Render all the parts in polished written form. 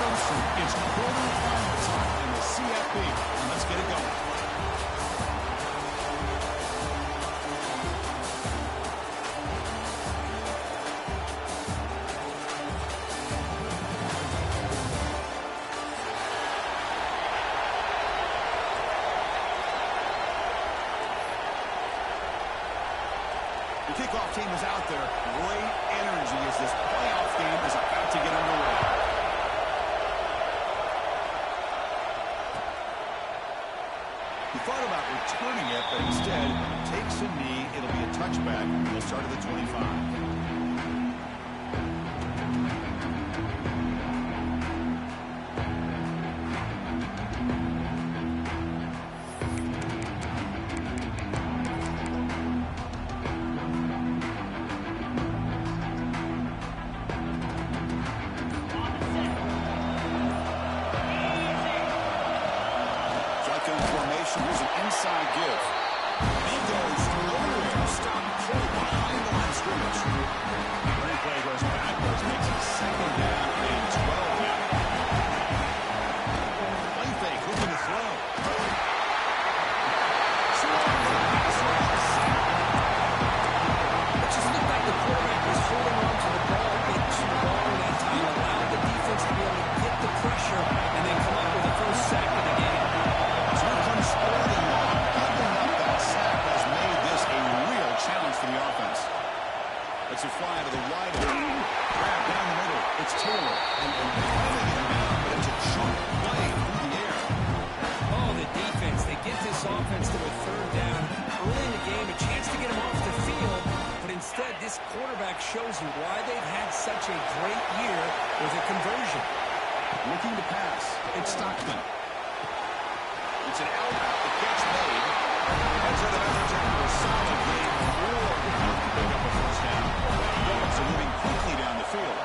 closer. It's quarterfinal time in the CFB. And let's get it going. The kickoff team is out there. Great energy as this playoff game is about to get underway. He thought about returning it, but instead takes a knee. It'll be a touchback. He'll start at the 25. Here's an inside give. He goes nowhere. Stop cold behind the line of scrimmage. Replay goes backwards, makes it second down and 12 now. Play fake, looking to throw. It just looked like the quarterback was holding on to the ball a bit too long that time, allowed the defense to be able to get the pressure and then come up with the first sack of the game. Giving up that sack has made this a real challenge for the offense. It's a fly to the wide end. Grab down the middle. It's Taylor. And running it down, but it's a chunk play through the air. Oh, the defense. They get this offense to a third down early in the game, a chance to get them off the field, but instead this quarterback shows you why they've had such a great year with a conversion. Looking to pass. It's Stockton. It's an out. The catch made. And so the Mavericks after a solid game, more to pick up a first down. Dogs are moving quickly down the field.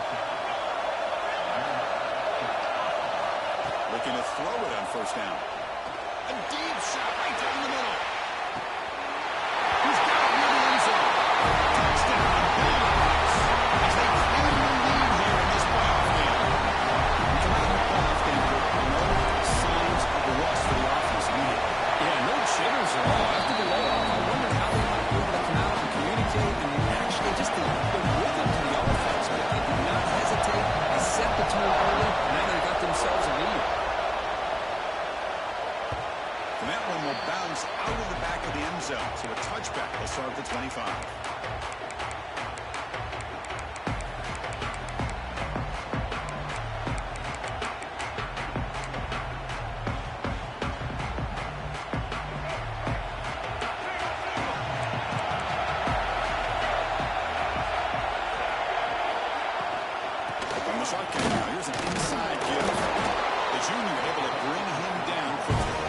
Looking to throw it on first down. A deep shot right down the middle. He's got it near the end zone. Touchdown. As they claim the lead here in this playoff game. We come out of the playoff game with no signs of the rust for the offense immediately. Yeah, no jitters at all. After the layoff, I wondered how they might be able to come out and communicate and actually just the rhythm to the offense. But they did not hesitate. They set the tone early, and now they got themselves a lead. And that one will bounce out of the back of the end zone. So a touchback will start at the 25. Shotgun now. Here's an inside give. The junior able to bring him down quickly.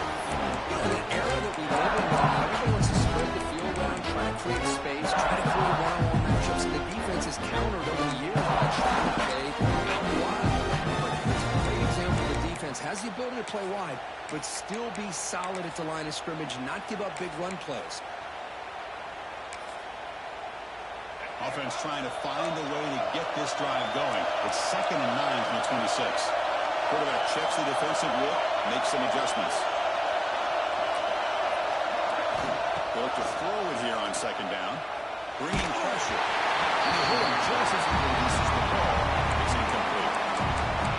You know, the era that we live in now, everybody wants to spread the field around, try to create space, try to create one-on-one matchups, and the defense has countered over the years by trying to play out wide. But here's a great example. The defense has the ability to play wide, but still be solid at the line of scrimmage, not give up big run plays. Offense trying to find a way to get this drive going. It's 2nd and 9 from the 26. Quarterback checks the defensive look, makes some adjustments. They'll look to throw it here on 2nd down. Bringing pressure. And he hit him just as he releases the ball. It's incomplete.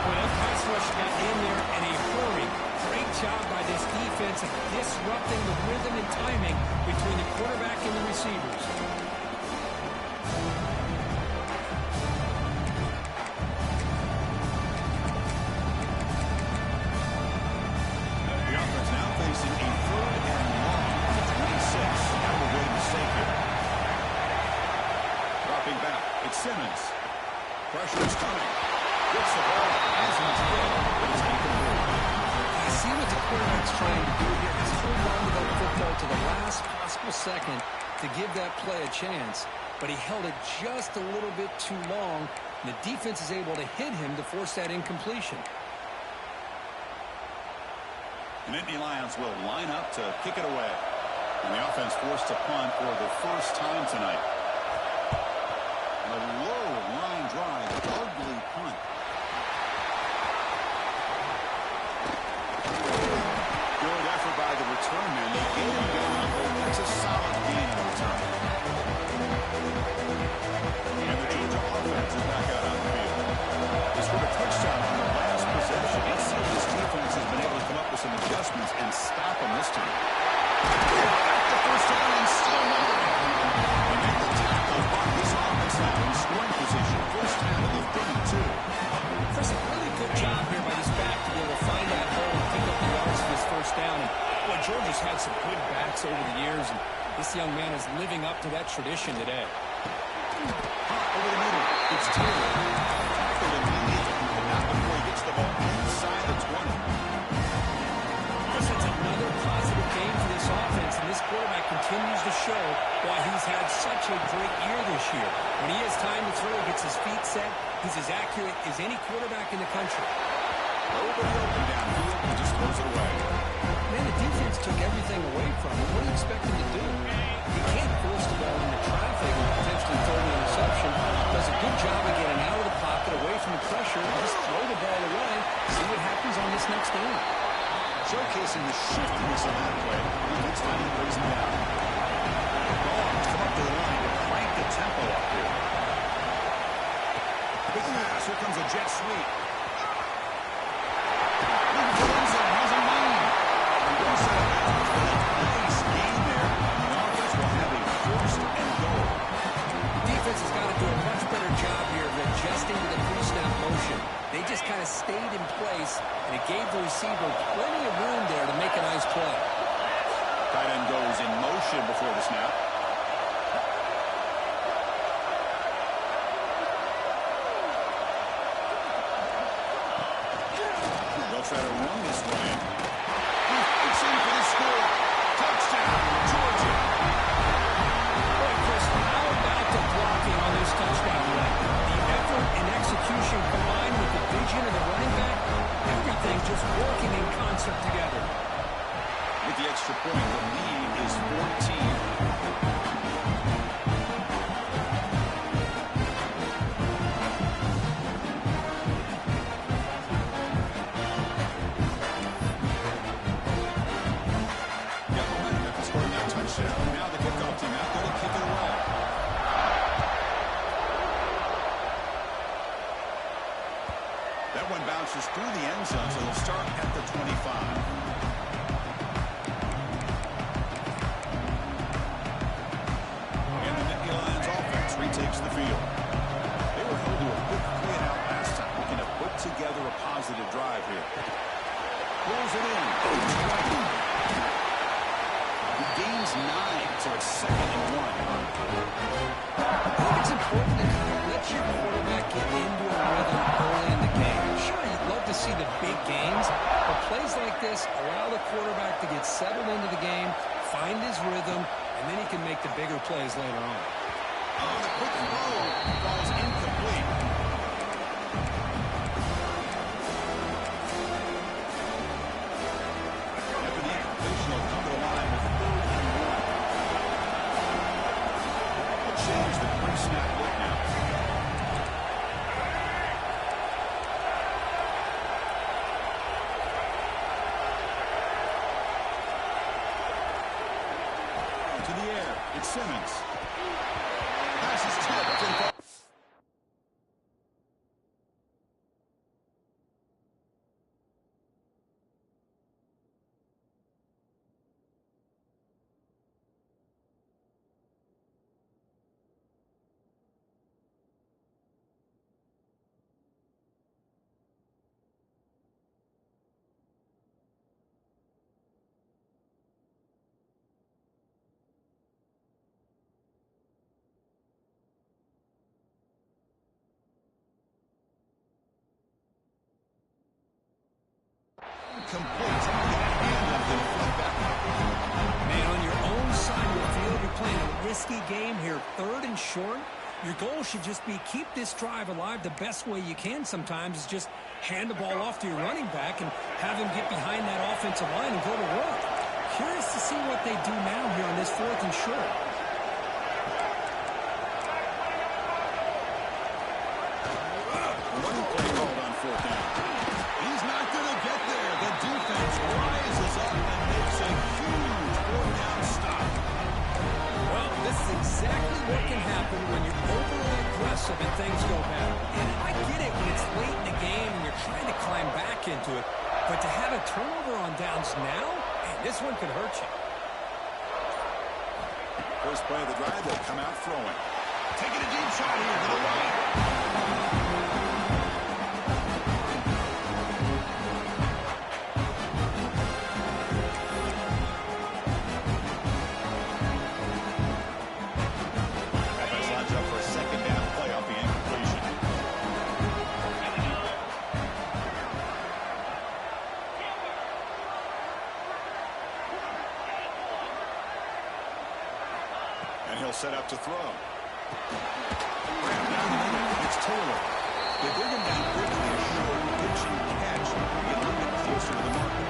Well, that pass rush got in there in a hurry. Great job by this defense of disrupting the rhythm and timing between the quarterback and the receivers. Simmons. Pressure is coming. Gets the ball as he's hit, but it's incomplete. I see what the quarterback's trying to do here is hold on to that football to the last possible second to give that play a chance, but he held it just a little bit too long, and the defense is able to hit him to force that incompletion. The Nittany Lions will line up to kick it away. And the offense forced to punt for the first time tonight. A low line drive, ugly punt. is back out on the field. He scored a touchdown on the last possession. Let's see if this defense has been able to come up with some adjustments and stop him this time. The first down and still number 8. They make the tackle, but this offense now in scoring position. First down to the 32. Chris, a really good job here by this back to be able to find that hole and pick up the yards for his first down. And boy, Georgia's had some good backs over the years, and this young man is living up to that tradition today. Hot over the middle. It's Taylor. Tackled immediately, but not before he gets the ball inside the 20. Chris, it's another positive game for this offense, and this quarterback continues to show why he's had such a great year this year. When he has time to throw, he gets his feet set. He's as accurate as any quarterback in the country. Nobody open downfield. He just throws it away. Man, the defense took everything away from him. What do you expect him to do? He can't force the ball into traffic and potentially throw an interception. Does a good job of getting out of the pocket, away from the pressure, and just throw the ball away. See what happens on this next down. Showcasing the shiftiness of that play. He gets time to raise him down. Dogs come up to the line to crank the tempo up here. Big pass. Here comes a jet sweep. Has a man. Nice game there. The offense will have a first and goal. Defense has got to do a much better job here of adjusting to the pre-snap motion. They just kind of stayed in place, and it gave the receiver plenty of room there to make a nice play. Tight end goes in motion before the snap. They'll try to run this one in. It's in for the score. Touchdown, Georgia. Boy, Chris, how about the blocking on this touchdown run? The effort and execution combined with the vision of the running back, everything just working in concert together. With the extra point, the lead is 14. Now the kickoff team out there to kick it away. That one bounces through the end zone, so they'll start at the 25. And the Nittany Lions offense retakes the field. They were held to a quick 3-and-out last time, looking to put together a positive drive here. Pulls it in. Gains 9, so it's 2nd and 1. I think it's important to kind of let your quarterback get into a rhythm early in the game. Sure, you'd love to see the big gains, but plays like this allow the quarterback to get settled into the game, find his rhythm, and then he can make the bigger plays later on. Oh, the quick throw falls incomplete. After the incompletion, they'll come to the line with 3rd and 1. They'll change the pre-snap look now. To the air, it's Simmons. Pass is tipped and complete. Man, on your own side of the field, you're playing a risky game here, 3rd and short. Your goal should just be keep this drive alive the best way you can sometimes is just hand the ball off to your running back and have him get behind that offensive line and go to work. Curious to see what they do now here on this 4th and short. Running play called on 4th down. He's not going to get there. The defense rises up and makes a huge 4th down stop. Well, this is exactly what can happen when you're overly aggressive and things go bad. work into it. But to have a turnover on downs now, man, this one could hurt you. First play of the drive, they'll come out throwing. Taking a deep shot here to the right. And he'll set up to throw. Grab down the middle. It's Taylor. They bring him down quickly. A short pitching catch. Get a little bit closer to the marker.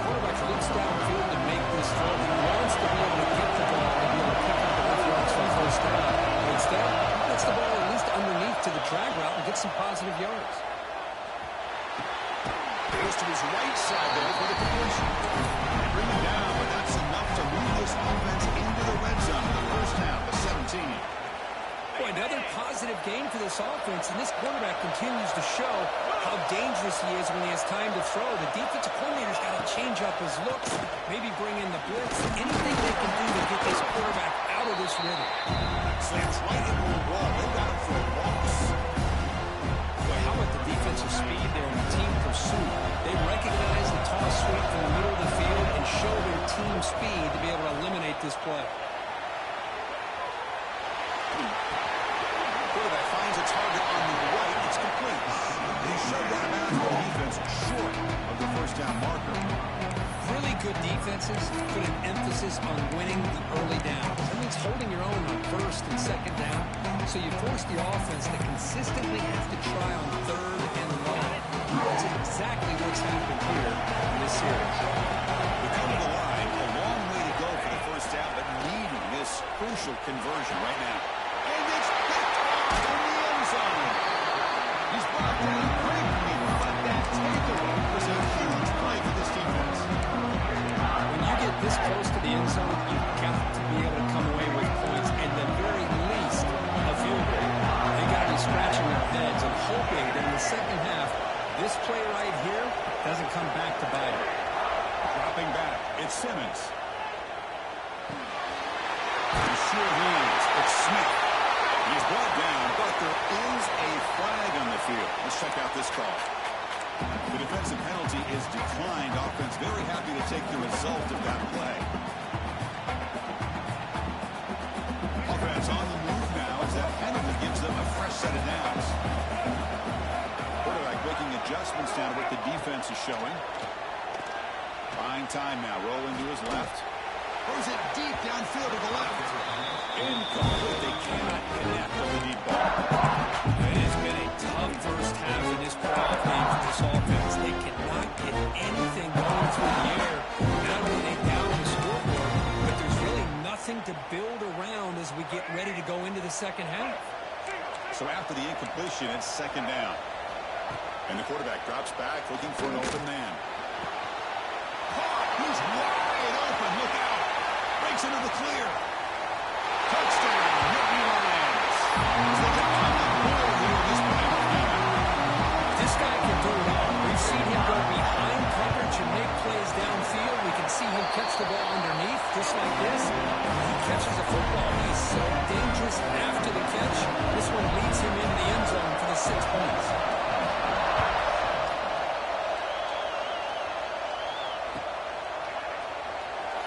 Quarterback looks downfield to make this throw. He wants to be able to get the ball and be able to pick up the yards for the first down. But instead, he gets the ball at least underneath to the drag route and gets some positive yards. Goes to his right side there for the completion. They bring him down, but that's enough to move this offense into the red zone in the first half of 17. Boy, another positive game for this offense, and this quarterback continues to show how dangerous he is when he has time to throw. The defensive coordinator's got to change up his looks, maybe bring in the blitz, anything they can do to get this quarterback out of this rhythm. Slants right into the wall. They got him for a loss. Boy, how about the defensive speed there and the team pursuit? They recognize the toss sweep from the middle of the field and show their team speed to be able to eliminate this play. Quarterback finds a target on the right. It's complete. They showed that out for defense short of the first down marker. Really good defenses put an emphasis on winning the early downs. That means holding your own on first and second down. So you force the offense to consistently have to try on third and long. That's exactly what's happened here in this series. We come to the line, a long way to go for the first down, but needing this crucial conversion right now. And it's picked off in the end zone. He's brought down quickly, but that takeaway was a huge play for this defense. When you get this close to the end zone, you've got to be able to come away with points, and the very least, a field goal. They got to be scratching their heads and hoping that in the second half, this play right here doesn't come back to bite it. Dropping back, it's Simmons. And sure he is. It's Smith. He's brought down, but there is a flag on the field. Let's check out this call. The defensive penalty is declined. Offense very happy to take the result of that play. Offense on the move now as that penalty gives them a fresh set of downs. Quarterback making adjustments down to what the defense is showing. Buying time now, rolling to his left. Throws it deep downfield to the left. Incomplete. They cannot connect on the deep ball. It has been a tough first half in this playoff game for this offense. They cannot get anything going through the air. Not only are they down the scoreboard, but there's really nothing to build around as we get ready to go into the second half. So after the incompletion, it's second down. And the quarterback drops back looking for an open man. He's wide open. Look out. Breaks into the clear. Touchdown. Nittany Lions. As they get on the board here in this playoff game. This guy can do it all. We've seen him go behind coverage and make plays downfield. We can see him catch the ball underneath just like this. He catches the football. He's so dangerous after the catch. This one leads him into the end zone for the 6 points.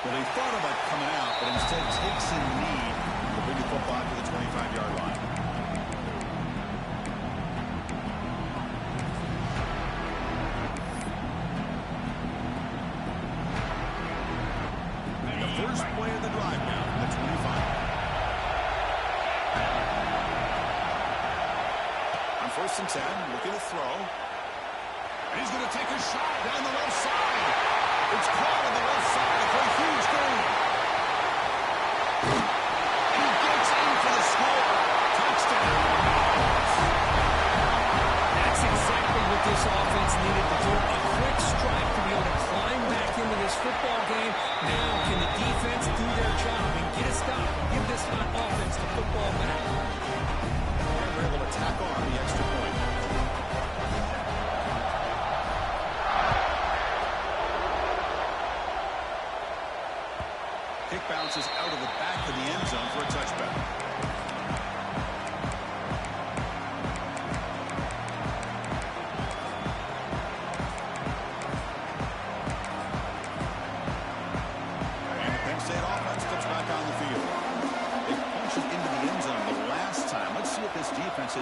Well, they thought about coming out, but instead takes a knee to bring the football to the 25-yard line. And the first play of the drive now from the 25. On 1st and 10, looking to throw. And he's going to take a shot down the left side. It's caught on the left side for a huge gain. And he gets in for the score. Touchdown. That's exactly what this offense needed to do. A quick strike to be able to climb back into this football game. Now can the defense do their job and get a stop and give this hot offense the football back? And they're able to tack on the extra point.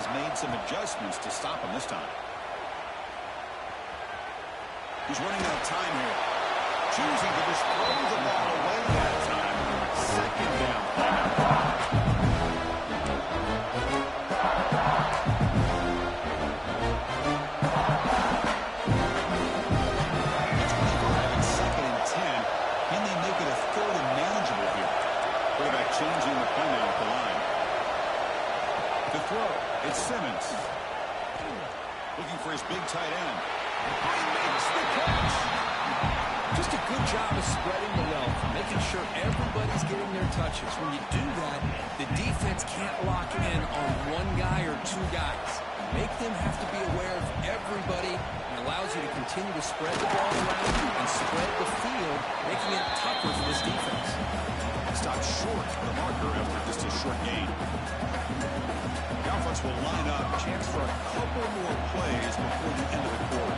has made some adjustments to stop him this time. He's running out of time here. Choosing to just throw the ball away that time. Second down. Changing the play now at the line. To throw, it's Simmons. Looking for his big tight end. He makes the catch. Just a good job of spreading the wealth, making sure everybody's getting their touches. When you do that, the defense can't lock in on one guy or two guys. Make them have to be aware of everybody, and allows you to continue to spread the ball around and spread the field, making it tougher for this defense. Stopped short of the marker after just a short gain. The offense will line up. Chance for a couple more plays before the end of the quarter.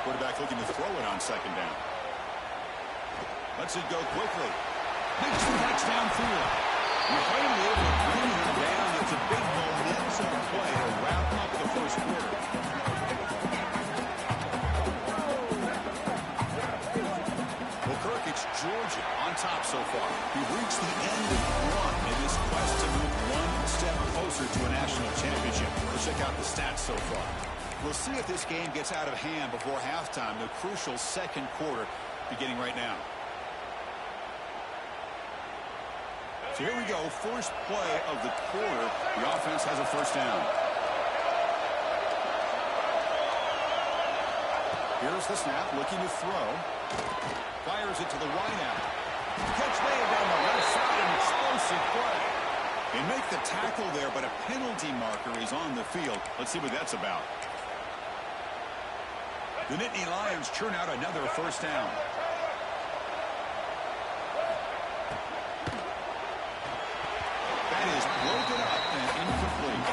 Quarterback looking to throw it on second down. Lets it go quickly. Makes the catch downfield. You're finally able to bring him down. It's a big momentum play to wrap up the first quarter. It's Georgia on top so far. We've reached the end of one in this quest to move one step closer to a national championship. Let's check out the stats so far. We'll see if this game gets out of hand before halftime, the crucial second quarter beginning right now. So here we go, first play of the quarter. The offense has a first down. Here's the snap, looking to throw. Fires it to the wideout. Catch made down the left side, an explosive play. They make the tackle there, but a penalty marker is on the field. Let's see what that's about. The Nittany Lions churn out another first down. That is broken up and incomplete.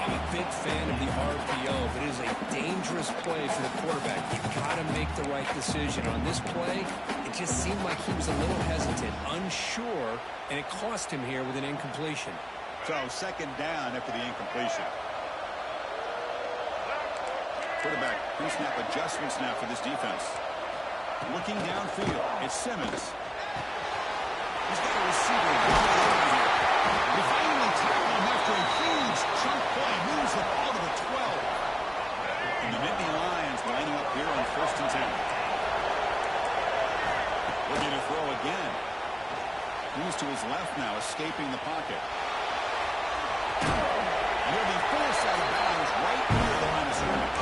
I'm a big fan of the RPO, but it is a dangerous play for the quarterback. You've got to make the right decision. On this play, it just seemed like he was a little hesitant, unsure, and it cost him here with an incompletion. So second down after the incompletion. Quarterback pre-snap adjustments now for this defense. Looking downfield, it's Simmons. He's got a receiver. He finally tackled him after a huge chunk play. Moves the ball to the 12. And the Nittany Lions lining up here on 1st and 10. Looking to throw again. Moves to his left now, escaping the pocket. And he'll be forced out of bounds right near the line of scrimmage.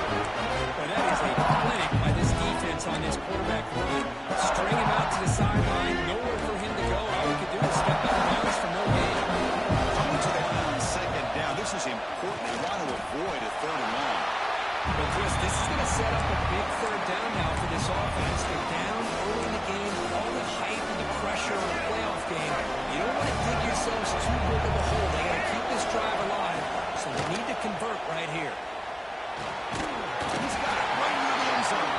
Well, that is a clinic by this defense on this quarterback run. String him out to the sideline, nowhere for him to go. All he could do is step out of bounds for no gain. Coming to the line on second down. This is important. They want to avoid a 3rd and long. But Chris, this is going to set up a big 3rd down now for this offense. They're down early in the game, all the hype and the pressure of a playoff game. You don't want to dig yourselves too big of a hole. They got to keep this drive alive, so they need to convert right here. He's got it right near the end zone.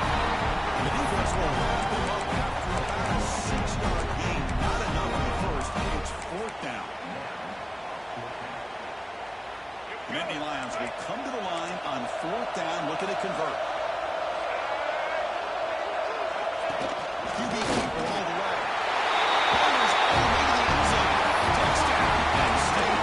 The defense will wrap him up after about a 6-yard gain. Not enough in the first. It's 4th down. Nittany Lions will come to the line on 4th down, looking to convert. QB keeper all the way. Fires all the way to the end zone. Touchdown, Penn State.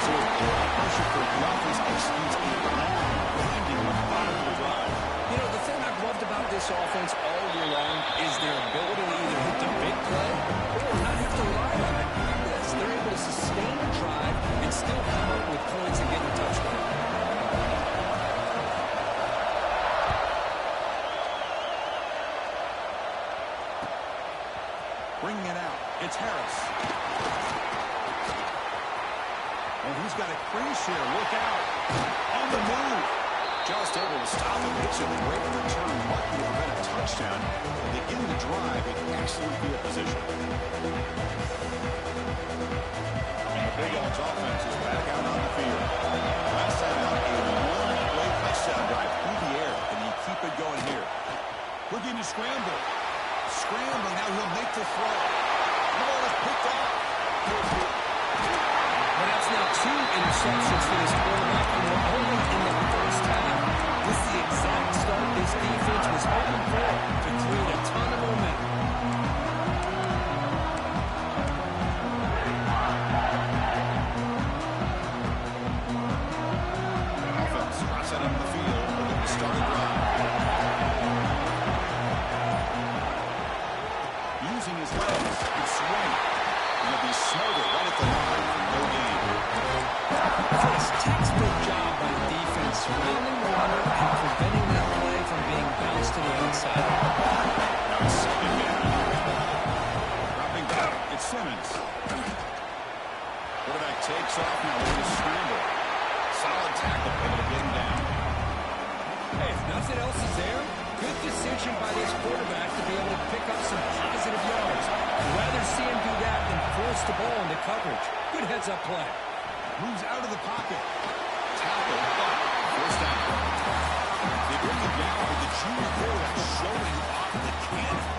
So a good pressure for the offense executes a long, grinding, methodical drive. You know, the thing I've loved about this offense all year long is their ability to either hit the big play or not have to rely on it. They're able to sustain a drive and still come up with points and get a touchdown. Bringing it out, it's Harris. And he's got a crease here. Look out. On the move. Just able to stop him. It's a great return. Lucky to prevent a touchdown. And they end the drive with excellent field position. And the Big Dogs offense is back out on the field. Last time out, a long-play touchdown drive through the air. And you keep it going here. Looking to scramble. Scrambling. Now he'll make the throw. The ball is picked up. starting drive. Using his legs and swing. And he'll be smothered right at the line for no gain. Chris, textbook job by the defense, surrounding the runner and preventing that play from being bounced to the outside. Now it's second down. Dropping back, it's Simmons. Quarterback takes off now with his scramble. Solid tackle able to get him down. Hey, if nothing else is there, good decision by this quarterback to be able to pick up some positive yards. I'd rather see him do that than force the ball into coverage. Good heads-up play. Moves out of the pocket. Tackle, but first down. They bring him down with the junior quarterback showing off the cannon.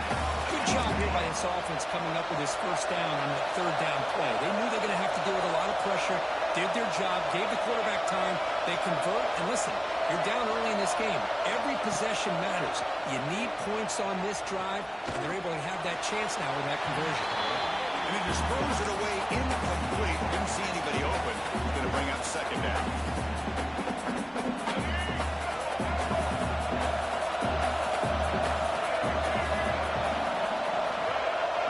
Good job here by this offense coming up with his first down on that third down play. They knew they were going to have to deal with a lot of pressure, did their job, gave the quarterback time. They convert, and listen, you're down early in this game. Every possession matters. You need points on this drive, and they're able to have that chance now with that conversion. And he disposed it away incomplete. Didn't see anybody open. Going to bring up second down.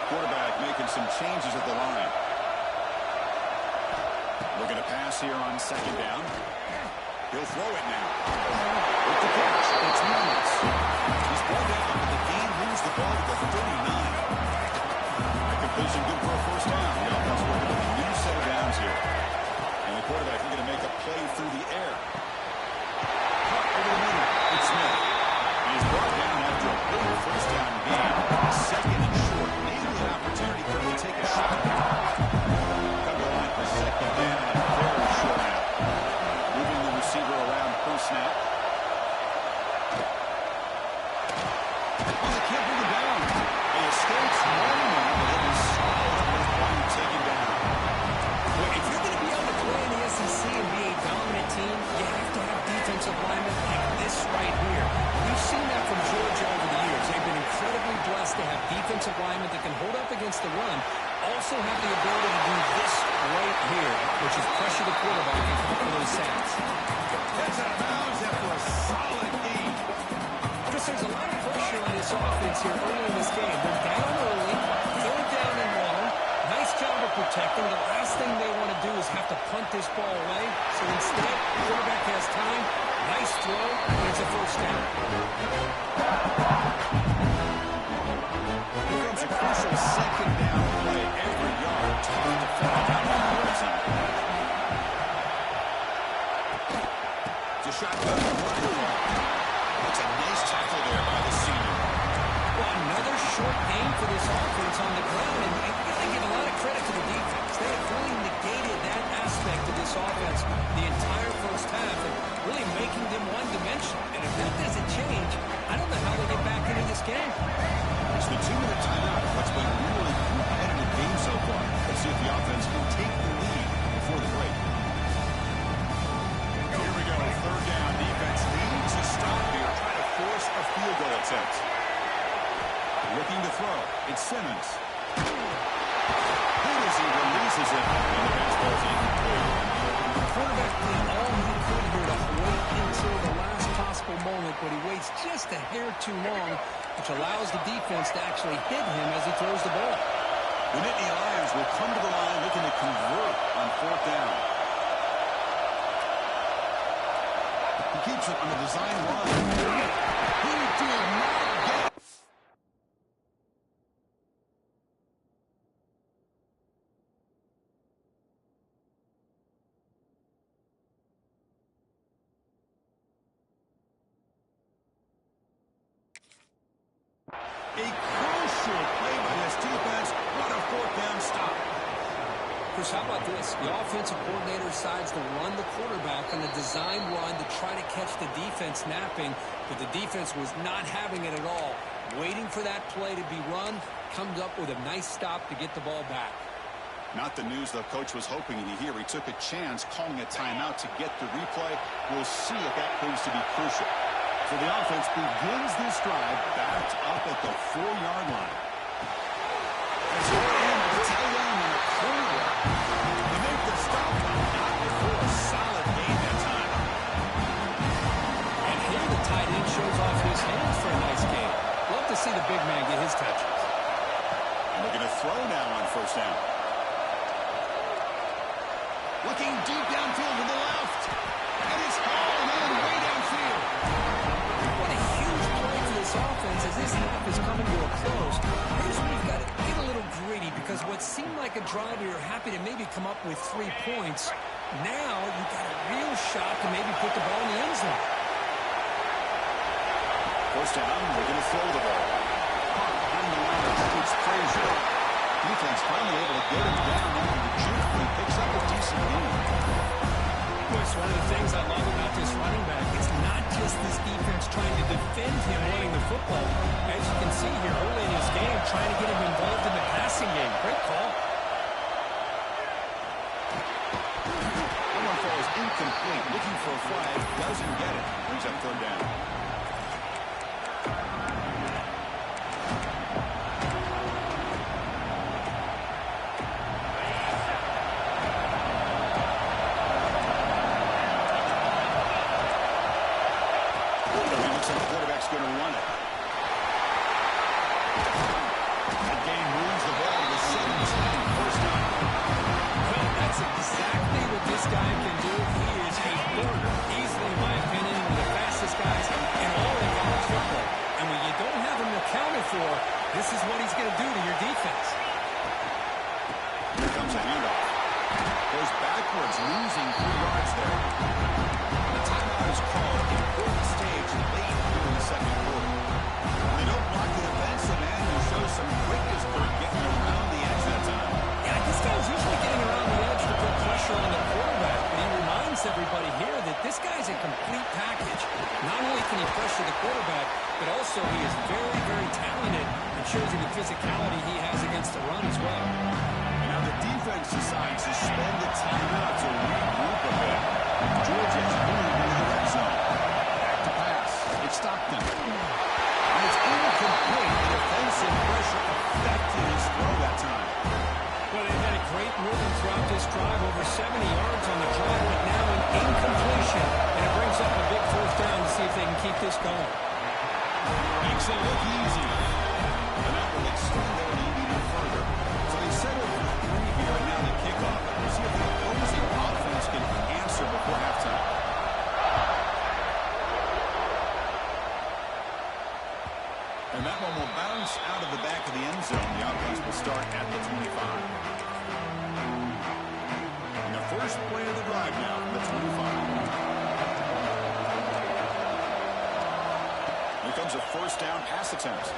Quarterback making some changes at the line. Looking to pass here on second down. He'll throw it now. With the catch, it's Mullins. He's brought down, but the game moves the ball to the 39. Completion good for a first down. The offense working with a new set of downs here. And the quarterback looking to make a play through the air. Cut over the middle. It's Smith. And he's brought down after a big first down gain. Second and short. Maybe an opportunity for him to take a shot. Come to the line for second down and very short out. Moving the receiver around per snap. Oh, they can't bring him down. He escapes one man, but he'll be swallowed up with one taken down. Well, if you're going to be able to play in the SEC and be a dominant team, you have to have defensive linemen like this right here. We've seen that from Georgia over the years. They've been incredibly blessed to have defensive linemen that can hold up against the run, also have the ability to do this right here, which is pressure the quarterback and come up with those sacks. Gets out of bounds after a solid gain. Chris, there's a lot of pressure on this offense here early in this game. They're down early, third down and long. Nice job of protecting. The last thing they want to do is have to punt this ball away. So instead, the quarterback has time. Nice throw, and it's a first down. Here comes a crucial second down play. Every yard tough to find out in the red zone. It's a shotgun running back. That's a nice tackle there by the senior. Well, another short game for this offense on the ground, and you got to give a lot of credit to the defense. They have really negated that aspect of this offense the entire first half, and really making them one-dimensional. And if that doesn't change, I don't know how they get back into this game. It's the 2-minute timeout. What's been a really competitive game so far. Let's see if the offense can take the lead before the break. Here we go. Third down. Defense needs a stop here. Trying to force a field goal attempt. Looking to throw. It's Simmons. Good as he releases it. And the baseball's incomplete. The quarterback did all he could here to wait until the last possible moment, but he waits just a hair too long, which allows the defense to actually hit him as he throws the ball. The Nittany Lions will come to the line looking to convert on fourth down. He keeps it on the design run. He did not get it. A crucial play by this defense. What a fourth down stop. Chris, how about this? The offensive coordinator decides to run the quarterback on a design run to try to catch the defense napping, but the defense was not having it at all. Waiting for that play to be run, comes up with a nice stop to get the ball back. Not the news the coach was hoping to hear. He took a chance calling a timeout to get the replay. We'll see if that proves to be crucial. So the offense begins this drive backed up at the 4-yard line. As they're in the tight end on a corner, they make the stop, not before a solid gain that time. And here the tight big man get his touches. Looking to throw now on first down. Looking deep downfield to the left. And it's hauled in way downfield. What a huge play for this offense as this half is coming to a close. Here's where you've got to get a little greedy because what seemed like a drive we were happy to maybe come up with 3 points, now you've got a real shot to maybe put the ball in the end zone. First down, we're going to throw the ball. Caught behind the line, it's Frazier. Defense finally able to get him down into the juke, but he picks up a decent gain. It's one of the things I love about this running back. It's not just this defense trying to defend him running the football. As you can see here early in his game, trying to get him involved in the passing game. Great call. That one falls incomplete. Looking for a flag, doesn't get it. Brings up third down. Going to run it. That game moves the ball to the 17. First down. Well, that's exactly what this guy can do. He is a burner. Easily, in my opinion, one of the fastest guys in all of college football. And when you don't have him accounted for, this is what he's going to do to your defense. Here comes a handoff. Goes backwards, losing 3 yards there. The timeout is called. Important stage late in the second quarter. They don't block the defensive end and show some quickness for getting around the edge that time. Yeah, this guy's usually getting around the edge to put pressure on the quarterback, but he reminds everybody here that this guy's a complete package. Not only can he pressure the quarterback, but also he is very, very talented and shows you the physicality he has against the run as well. And now the defense decides to spend the timeout to regroup a bit. Georgia's moved into the red zone. Back to pass. It's Stockton. And it's incomplete. The defensive pressure affected his throw that time. Well, they've had a great rhythm throughout this drive. Over 70 yards on the drive, but now an incompletion. And it brings up a big first down to see if they can keep this going. Makes it look easy. And that will extend their lead even further. So they settle for 3 here, and now the kickoff. We'll see if the opposing offense can answer before halftime. And that one will bounce out of the back of the end zone. The offense will start at the 25. And the first play of the drive now from the 25. Here comes a first down pass attempt.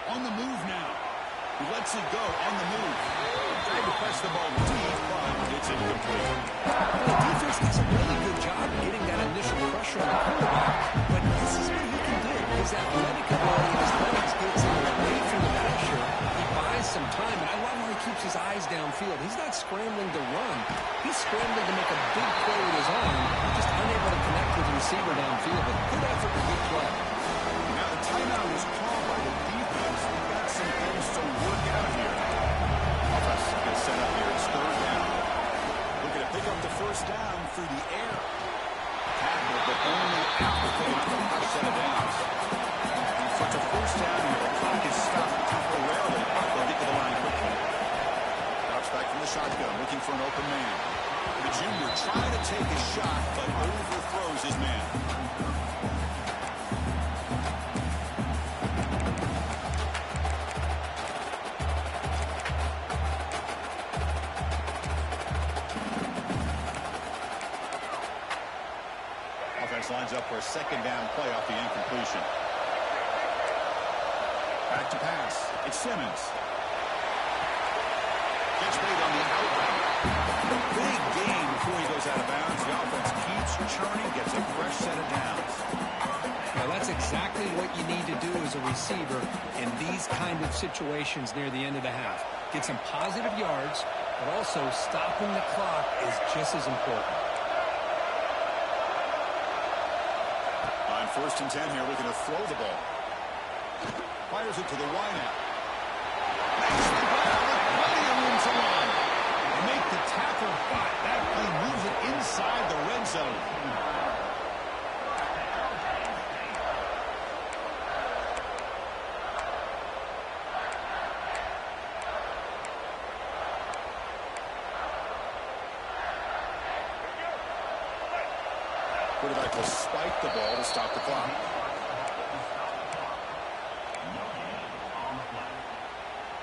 On the move now. He lets it go on the move. Trying to press the ball deep, but it's incomplete. The defense does a really good job getting that initial pressure on the quarterback, but this is what he can do. His athletic ability and his legs gets him away from the pressure. He buys some time, and I love how he keeps his eyes downfield. He's not scrambling to run. He's scrambling to make a big play with his arm, just unable to connect with the receiver downfield. But good effort and good play. Now the timeout is called by the defense. We've got some things to work out here. Offense gets set up here. It's third down. Looking to pick up the first down through the air. Tackle, but only after picking up a fresh set of downs. And so it's a first down here. The clock is stopped temporarily. They'll get to the line quickly. Drops back from the shotgun, looking for an open man. The junior trying to take a shot, but overthrows his man. Lines up for a second down play off the incompletion. Back to pass. It's Simmons. Gets made on the outright. Big gain before he goes out of bounds. The offense keeps churning, gets a fresh set of downs. Now that's exactly what you need to do as a receiver in these kind of situations near the end of the half. Get some positive yards, but also stopping the clock is just as important. First and 10 here, looking to throw the ball. Fires it to the wideout. Makes the grab with plenty of room to run. Make the tackle, but that play moves it inside the red zone. Quarterback will spike the ball to stop the clock.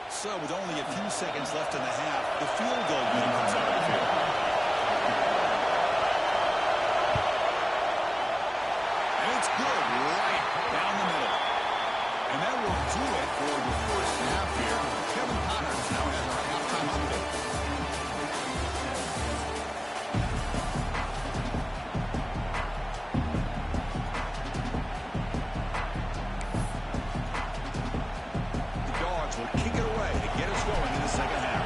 So with only a few seconds left in the half, the field goal unit comes out of the field. And it's good right down the middle. And that will do it for the first half here. Kevin Connors now has our halftime update. Will kick it away to get us going in the second half.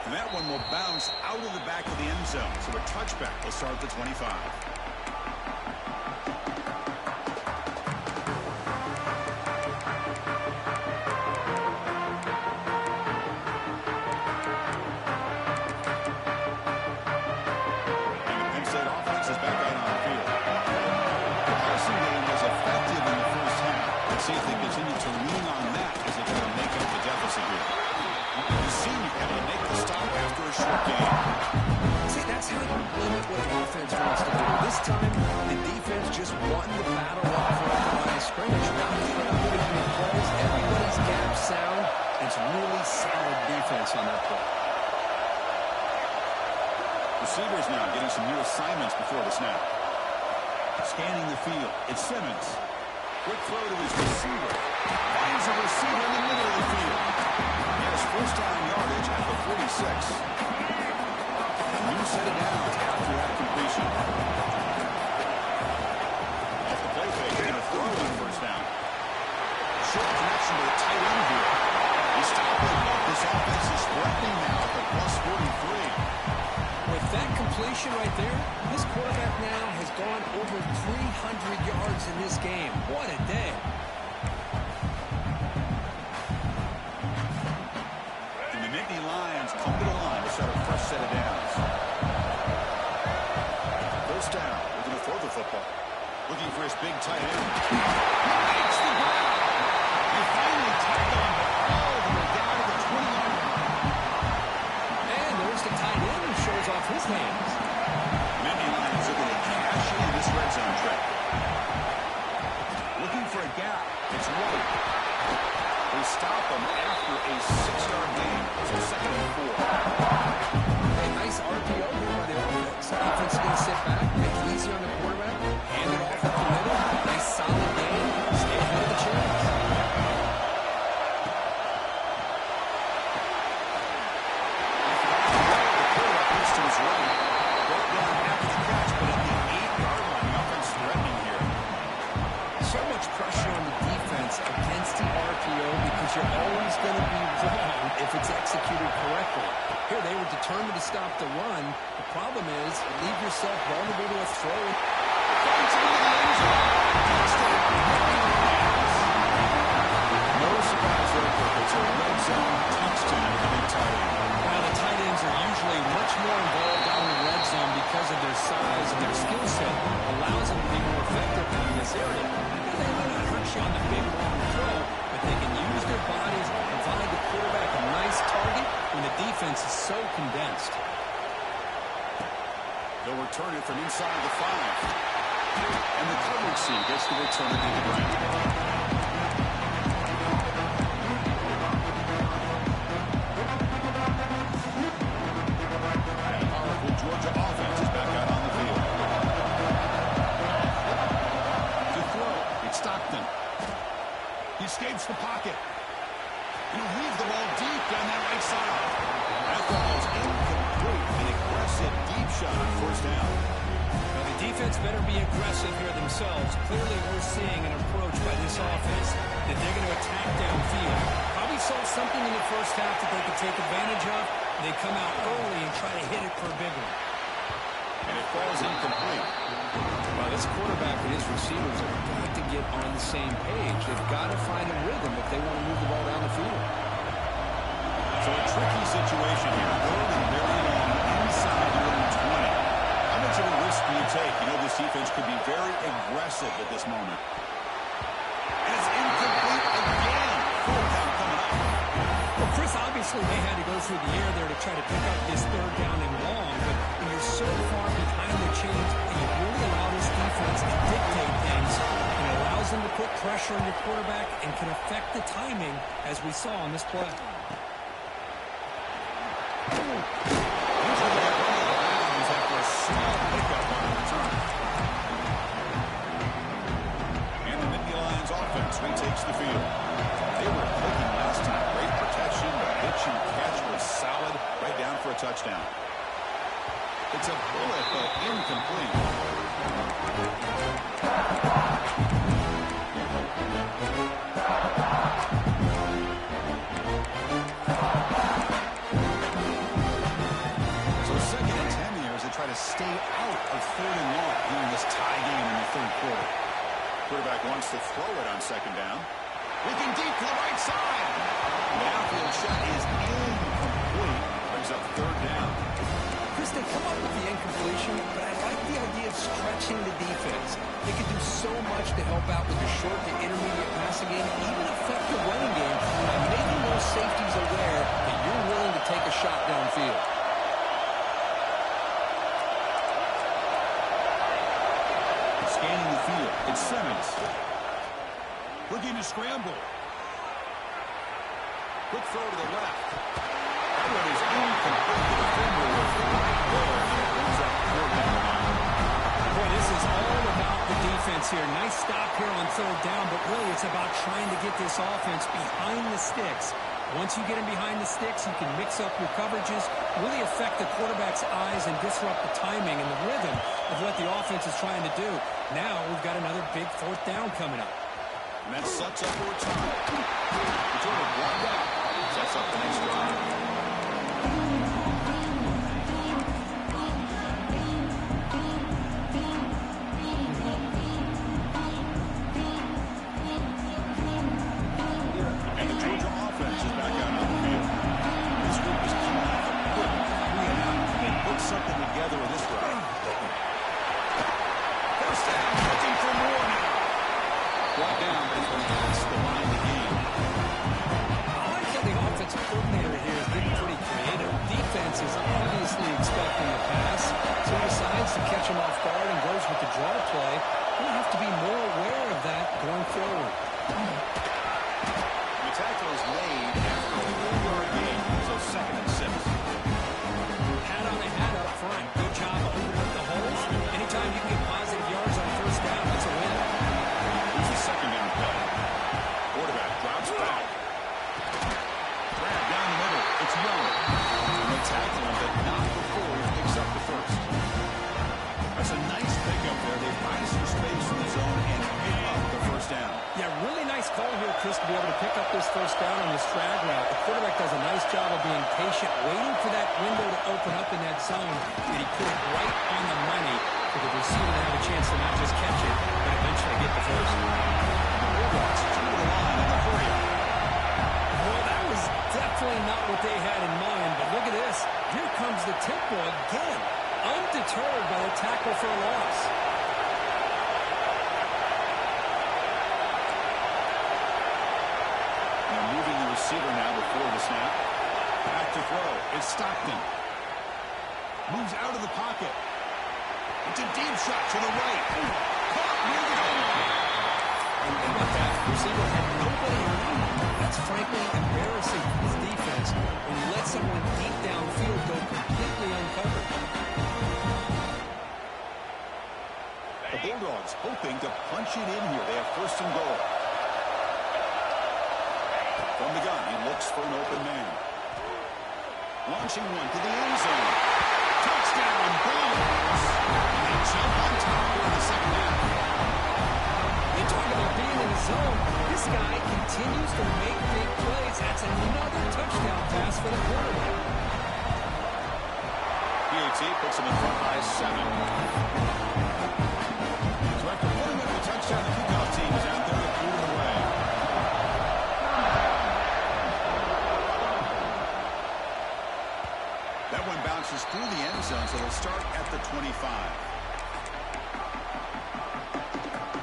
And that one will bounce out of the back of the end zone. So a touchback will start at the 25. See if they continue to lean on that as they try to make up the deficit here. The senior able to make the stop after a short game. See, that's how you limit what the offense wants to do. This time, the defense just won the battle off of the line of scrimmage. Not giving up any big plays. Everybody's gap sound. It's really solid defense on that play. Receivers now getting some new assignments before the snap. Scanning the field. It's Simmons. Quick throw to his receiver. Finds a receiver in the middle of the field. He has first down yardage at the 46. And new set of downs after that completion. Off the play fake, and a throw on first down. Short connection to the tight end here. He stopped it. This offense is threatening now at the plus 43. With that completion right there, this quarterback now has gone over 300 yards in this game. What a day. And the Nittany Lions come to the line to set a fresh set of downs. First down, looking to throw the football. Looking for his big tight end. He makes the grab. He finally tackled him all the way down to the 20-yard line. And there's the tight end who shows off his hands. Nittany Lions looking to cash in this red zone trip. Looking for a gap. It's White. They stop him after a 6-yard gain. So second and 4. A nice RPO here by the offense. Defense is going to sit back, make it easy on the quarterback, hand it off at the middle. Nice solid gain. Stay ahead of the chains. To his right, brought down after the catch, but at the 8-yard line, the offense threatening here. So much pressure on the defense against the RPO because you're always going to be wrong if it's executed correctly. Here, they were determined to stop the run. The problem is, you leave yourself vulnerable to a throw. No surprise there, Kirk. It's a red zone touchdown for the big tight end. Well, the tight ends are usually much more involved down in the red zone because of their size and their skill set allows them to be more effective in this area. They may not hurt you on the big long throw, but they can use their bodies and provide the quarterback a nice target when the defense is so condensed. They'll return it from inside the 5. And the coverage C gets the return to the ground. Georgia offense is back out on the field. To throw, it's Stockton. He escapes the pocket. He'll leave the ball deep down that right side. That ball is incomplete. An aggressive deep shot on first down. Now, the defense better be aggressive here themselves. Clearly, we're seeing an approach by this offense that they're going to attack downfield. Probably saw something in the first half that they could take advantage of. They come out early and try to hit it for a big one. And it falls incomplete. Well, this quarterback and his receivers have got to get on the same page. They've got to find a rhythm if they want to move the ball down the field. So a tricky situation here. Third and very long inside the own 20. How much of a risk do you take? You know this defense could be very aggressive at this moment. And it's incomplete again. Full count coming up. Well, Chris, obviously Obviously, they had to go through the air there to try to pick up this third down and long, but when you're so far behind the chains, you really allow this defense to dictate things, and it allows them to put pressure on your quarterback and can affect the timing, as we saw on this play. Retakes the field. They were clicking last time. Great protection. The pitch and catch was solid. Right down for a touchdown. It's a bullet, but incomplete. So 2nd and 10 here as they try to stay out of 3rd and long here in this tie game in the 3rd quarter. Quarterback wants to throw it on 2nd down. Looking deep to the right side. The outfield shot is incomplete. Brings up 3rd down. Chris, they come up with the incompletion, but I like the idea of stretching the defense. They can do so much to help out with the short to intermediate passing game, even affect the running game by making those safeties aware that you're willing to take a shot downfield. Scanning the field, it's Simmons. Looking to scramble. Quick throw to the left. That one is incomplete. The defender was right there, and it brings up 4th down. Boy, this is all about the defense here. Nice stop here on 3rd down, but really it's about trying to get this offense behind the sticks. Once you get them behind the sticks, you can mix up your coverages, really affect the quarterback's eyes and disrupt the timing and the rhythm of what the offense is trying to do. Now we've got another big 4th down coming up. And that sets up for a time. It's sort of blocked out. Sets up the next drive. Something together in this drive. First down, looking for more now. Brought down past the line of the game. I like how the offensive coordinator here is getting pretty creative. Defense is obviously expecting a pass, so he decides to catch him off guard and goes with the draw play. We'll have to be more aware of that going forward. The tackle is made after a 4-yard gain, so 2nd and 6. Front. Good job of opening up the holes. Anytime you can get positive yards on 1st down, that's a win. Here's the 2nd down play. Quarterback drops back. Grab down the middle. It's Young. And they tackle him, but not before he picks up the 1st. That's a nice pickup there. They find some space in the zone and pick up the 1st down. Yeah, really nice call here, Chris, to be able to pick up this 1st down on this drag route. The quarterback does a nice job of being patient, waiting for that window to open up in that zone, and he put it right on the money for the receiver to have a chance to not just catch it, but eventually get the 1st. The Bulldogs through the line in the 40. Well, that was definitely not what they had in mind, but look at this. Here comes the tempo again, undeterred by the tackle for a loss. Moving the receiver now before the snap. Back to throw. It's Stockton. Moves out of the pocket. It's a deep shot to the right. Caught near the goal line. How about that? Receiver had nobody around him. That's frankly embarrassing for his defense when you let someone deep downfield go completely uncovered. The Bulldogs hoping to punch it in here. They have 1st and goal. From the gun, he looks for an open man. Launching one to the end zone. Touchdown, Bulldogs. And they jump on top here in the 2nd half. You talk about being in the zone. This guy continues to make big plays. That's another touchdown pass for the quarterback. PAT puts him in front by 7. So after putting up the touchdown, the kickoff team is out there to boot it away. That one bounces through the end zone, so they'll start at the 25.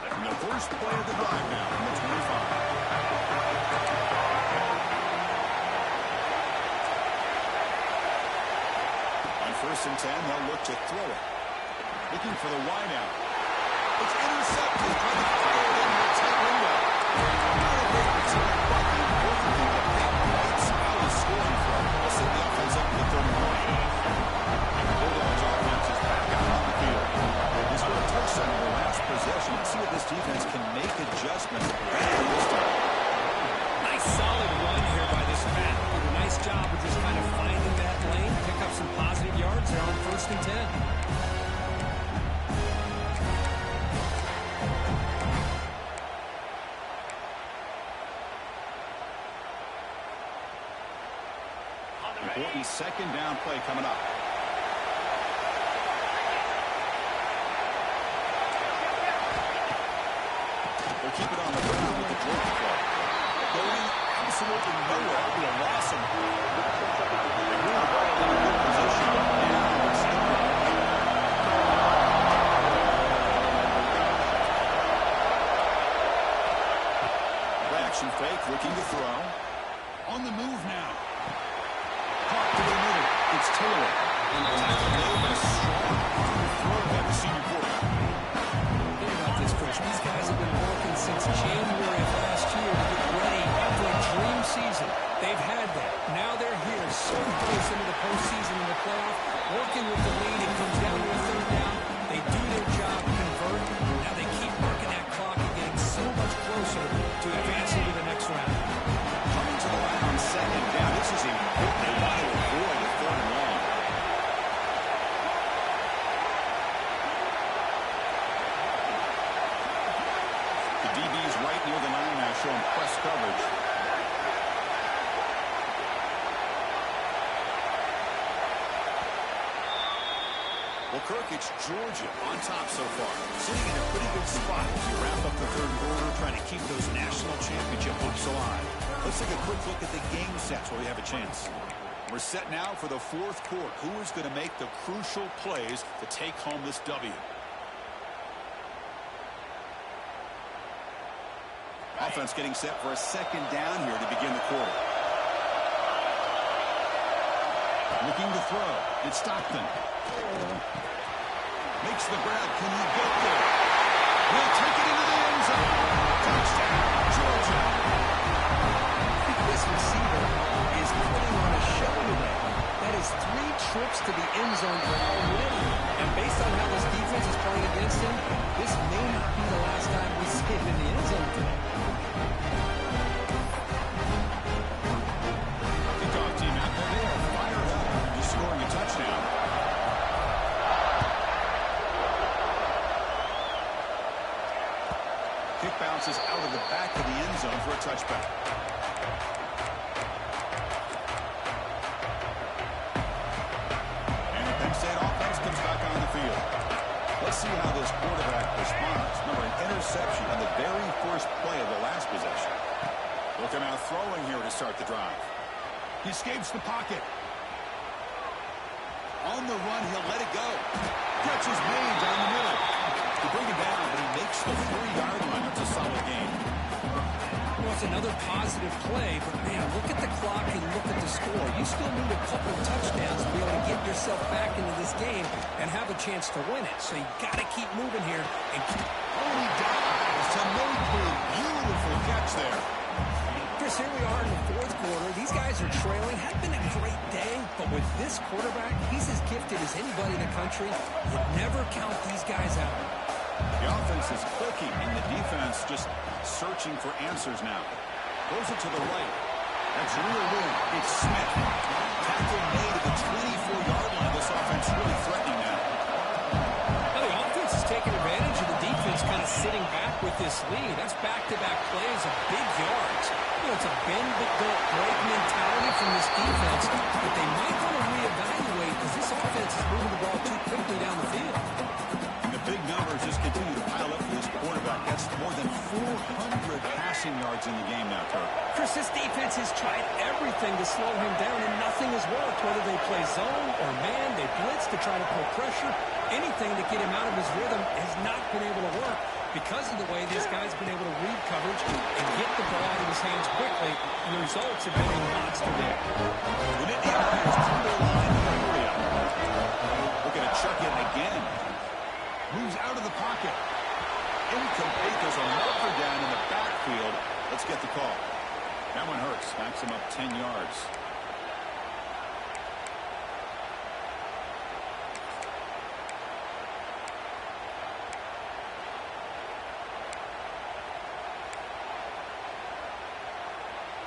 And the first play of the drive now from the 25. 1st and 10. They'll look to throw it. Looking for the wide out. It's intercepted. Trying to throw it in the tight window. Not a great return, but the important thing that big points out is scoring from. We'll send the offense up to the 31. Bulldogs offense is back out on the field. They scored a touchdown on the last possession. Let's see if this defense can make adjustments this time. Nice solid run here by this back. Did a nice job of just kind of finding that lane, pick up some positive yards there on 1st and 10. Important 2nd down play coming up. They'll keep it on the ground with the Jordan play. Going absolutely nowhere. That'll be a loss of they move the ball in a good position. Now it's play action fake, looking to throw. On the move now. Caught to the middle. It's Taylor. And tackle made a strong throw by the senior quarterback. Think about this, Chris. These guys have been working since January of last year to get ready for a dream season. They've had that. Now they're here, so close into the postseason and the playoff, working with the lead. It comes down to a 3rd down. They do their job, convert. Now they keep working that clock and getting so much closer to advancing to the next round. Coming to the line on 2nd down. This is important. They want to avoid a 3rd and long. The DB's right near the line now, showing press coverage. Well, Kirk, it's Georgia on top so far. Sitting in a pretty good spot as you wrap up the 3rd quarter, trying to keep those national championship hopes alive. Let's take a quick look at the game sets where we have a chance. We're set now for the 4th quarter. Who is going to make the crucial plays to take home this W? Offense getting set for a 2nd down here to begin the quarter. Looking to throw. It's Stockton. Makes the grab. Can he get there? He'll take it into the end zone. Touchdown, Georgia. This receiver is putting on a show today. That is 3 trips to the end zone already. And based on how this defense is playing against him, this may not be the last time we see him in the end zone today. Kickoff team out there. They are fired up. Just scoring a touchdown. Kick bounces out of the back of the end zone for a touchback. And the Penn State offense comes back on the field. Let's see how this quarterback responds. Remember, an interception on the very first play of the last possession. Looking out throwing here to start the drive. He escapes the pocket. On the run, he'll let it go. Catch is made down the middle. To bring it down, but he makes the 3-yard line. It's a solid game. Well, it's another positive play, but man, look at the clock and look at the score. You still need a couple of touchdowns to be able to get yourself back into this game and have a chance to win it. So you got to keep moving here and keep. Oh, he dives to make a beautiful catch there. Chris, here we are in the 4th quarter. These guys are trailing. Had been a great day, but with this quarterback, he's as gifted as anybody in the country. You never count these guys out. The offense is clicking, and the defense just searching for answers now. Goes it to the right. That's real room. It's Smith. Tackle made at the 24-yard line. This offense really threatening now. Now the offense is taking advantage of the defense kind of sitting back with this lead. That's back-to-back plays of big yards. You know, it's a bend-but-don't-break mentality from this defense, but they might want to reevaluate because this offense is moving the ball too quickly down the field. And the big numbers just continue to pile up for this quarterback. That's more than 400 passing yards in the game now, Kirk. Chris, this defense has tried everything to slow him down, and nothing has worked. Whether they play zone or man, they blitz to try to pull pressure. Anything to get him out of his rhythm has not been able to work because of the way this guy's been able to read coverage and get the ball out of his hands quickly, and the results have been a monster there. The Nittany Lions come to the line with a 3-out. him up 10 yards.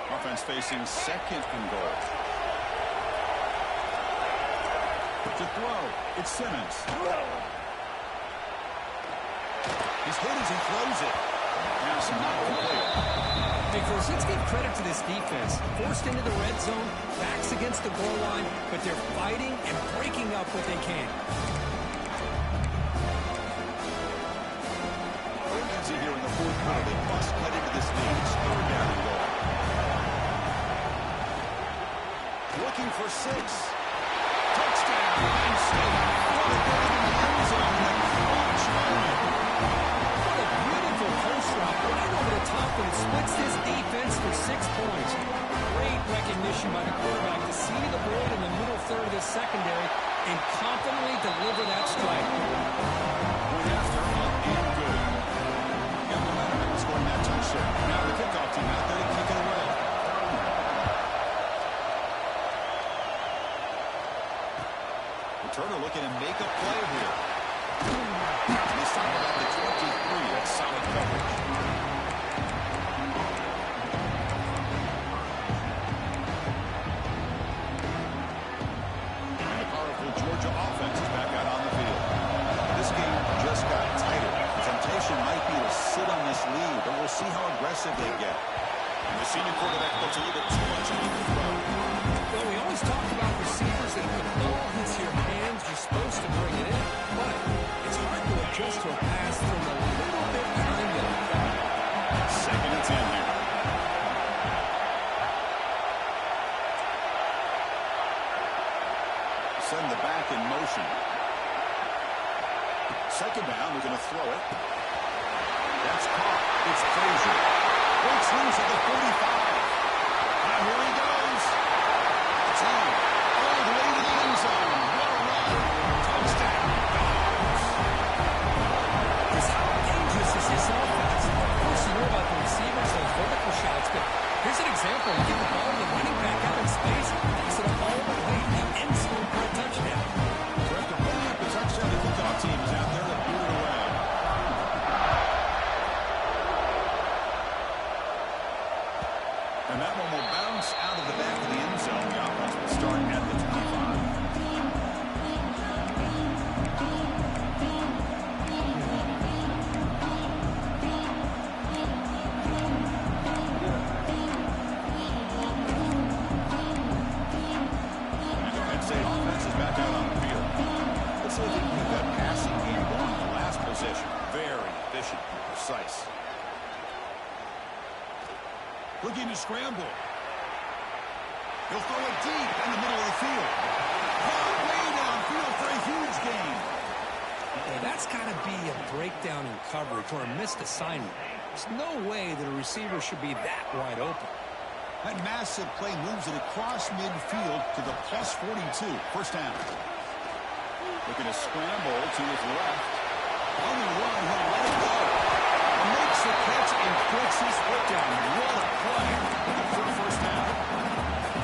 Offense facing second and goal. To throw, it's Simmons. He's hit as he throws it. Pass not complete. Hey, folks, let's give credit to this defense. Forced into the red zone, backs against the goal line, but they're fighting and breaking up what they can. Urgency here in the fourth quarter. They must cut into this lead. It's third down and goal. Looking for 6. Touchdown. Instead, what a goal in the end zone. Clutch moment. What a beautiful post route right over the top, and it splits this defense for 6 points. Great recognition by the quarterback to see the void in the middle third of this secondary and confidently deliver that strike. Point after, up and good. Got momentum in scoring that touchdown. Now the kickoff team out there to kick it away. Turner looking to make a play here. And he's talking about the 23. That's solid coverage. And the powerful Georgia offense is back out on the field. This game just got tighter. The temptation might be to sit on this lead, but we'll see how aggressive they get. And the senior quarterback puts a little bit too much on the throw. Well, we always talk about receivers that if the ball hits your hands, you're supposed to bring it in. But it's hard to adjust to a pass from a little bit behind you. Second and 10 here. Send the back in motion. Second down, they're going to throw it. That's caught. It's Frazier. Breaks loose at the 45. Now here he goes. It's in. All the way to the end zone. What a run. Touchdown. Just how dangerous is this offense? Of course, you know about the receivers, those vertical shots, but here's an example. You get the ball to the running back out in space, takes it all the way to the end zone for a touchdown. So after putting up the touchdown, the kickoff team is out there to boot it away. And that one will bounce out of the back of the end zone. The offense will start at the 25. And the Penn State offense is back out on the field. Let's see if we can get that passing game going in the last possession. Very efficient and precise. Looking to scramble. He'll throw it deep in the middle of the field. Caught way downfield for a huge gain. Well, that's got to be a breakdown in coverage or a missed assignment. There's no way that a receiver should be that wide open. That massive play moves it across midfield to the plus 42. First down. Looking to scramble to his left. On the run, he'll let it go. Makes the catch and puts his foot down. What a play for a first down.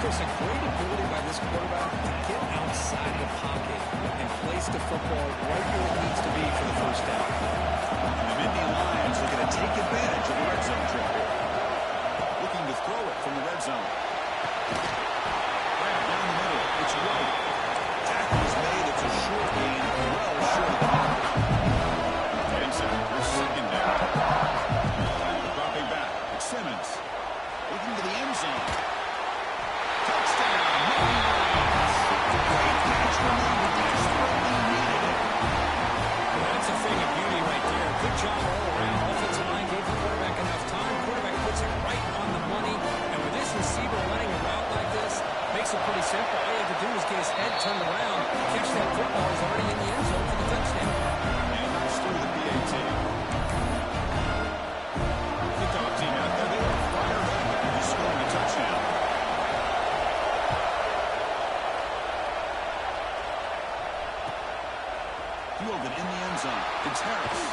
There's a great ability by this quarterback to get outside the pocket and place the football right where it needs to be for the first down. And the Indian Lions are going to take advantage of the red zone trip here. Looking to throw it from the red zone. Grab down the middle. It's White. Tackle is made. It's a short gain. Well short of the mark. Inside for second down. Dropping back. It's Simmons. Looking to the end zone. Touchdown. Great catch from him. Desperately needed it. Well, that's a thing of beauty right there. Good job all around. Offensive line gave the quarterback enough time. Quarterback puts it right on the money. And with this receiver running a route like this, makes it pretty simple. All you have to do is get his head turned around, catch that football. He's already in the end zone for the touchdown. And that's through the PAT. Kickoff team out there. They are fired up after scoring a touchdown. Fielded in the end zone. It's Harris.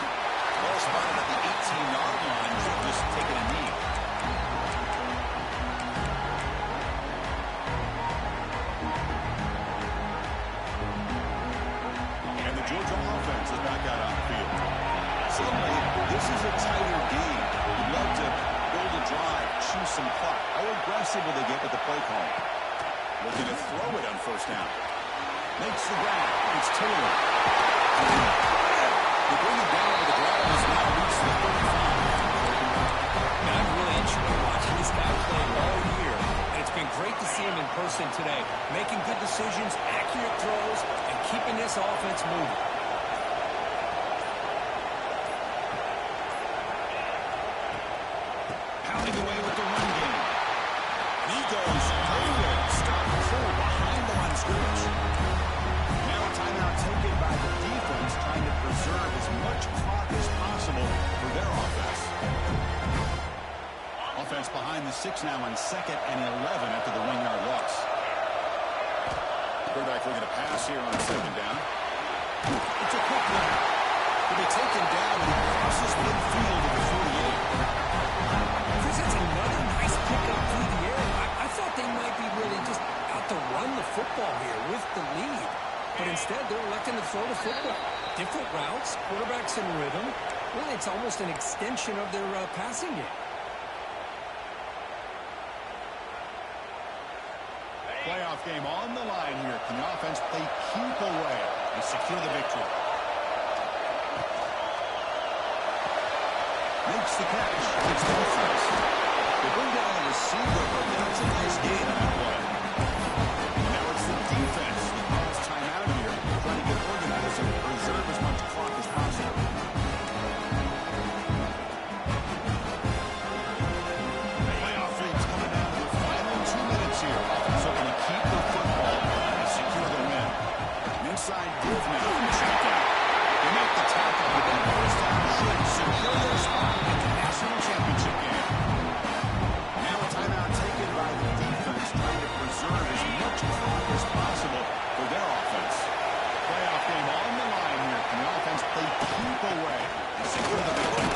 Ball spotted at the 18-yard line. Should have just taken a knee. Georgia offense is back out on the field. Suddenly, this is a tighter game. You'd love to build a drive, choose some clock. How aggressive will they get with the play call? Looking to throw it on first down. Makes the grab. It's Taylor. They bring it down over the ground and has now reached the 35. And I've really enjoyed watching this guy play all year. And it's been great to see him in person today, making good decisions, accurate throws, and keeping this offense moving. Pounding away with the run game. He goes nowhere. Stop cold behind the line of scrimmage. Now a timeout taken by the defense, trying to preserve as much clock as possible for their offense. Offense behind the 6 now on 2nd and 11 after the 1-yard loss. Quarterback looking to pass here on 2nd down. It's a quick one. He'll be taken down and crosses midfield at the 48. Chris, that's another nice pickup through the air. I thought they might be really just out to run the football here with the lead. But instead, they're electing to throw the football. Different routes, quarterbacks in rhythm. Really, it's almost an extension of their passing game. Playoff game on the line here. Can the offense play keep away and secure the victory? Makes the catch. It's defense. They bring down the receiver, but that's a nice gain on the play. And now it's the defense that calls timeout here, trying to get organized and preserve as much clock as possible. Playoff leads coming down to the final 2 minutes here. So can they keep the football and secure the win? An inside give now from the shotgun. They make the tackle, but then first down should secure their spot in the national championship game. Now a timeout taken by the defense, trying to preserve as much clock as possible for their offense. Playoff game on the line here. Can the offense play keep away and secure the victory?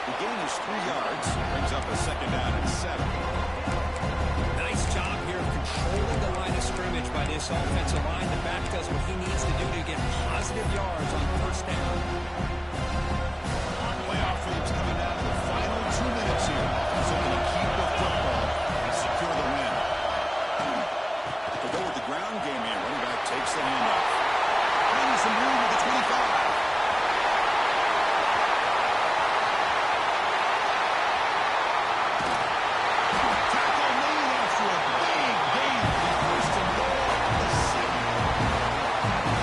The gain is 3 yards. Brings up a 2nd down and 7. Nice job here of controlling the line of scrimmage by this offensive line. The back does what he needs to do to get positive yards on first down. Playoff leads coming down to the final 2 minutes here. So can they keep the football and secure the win? They go with the ground game here. Running back takes the handoff. Finding some room at the 25. Tackle made after a big gain for the first and goal on the 2nd.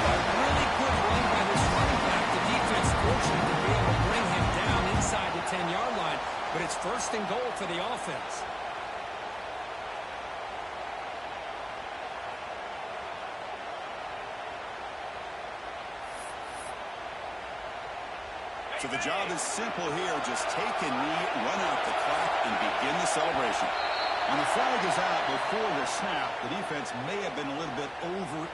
A really good run by this running back. The defense fortunate to be able to bring him down inside the 10-yard line, but it's 1st and goal for the offense. So the job is simple here. Just take a knee, run out the clock, and begin the celebration. And the flag is out before the snap. The defense may have been a little bit over.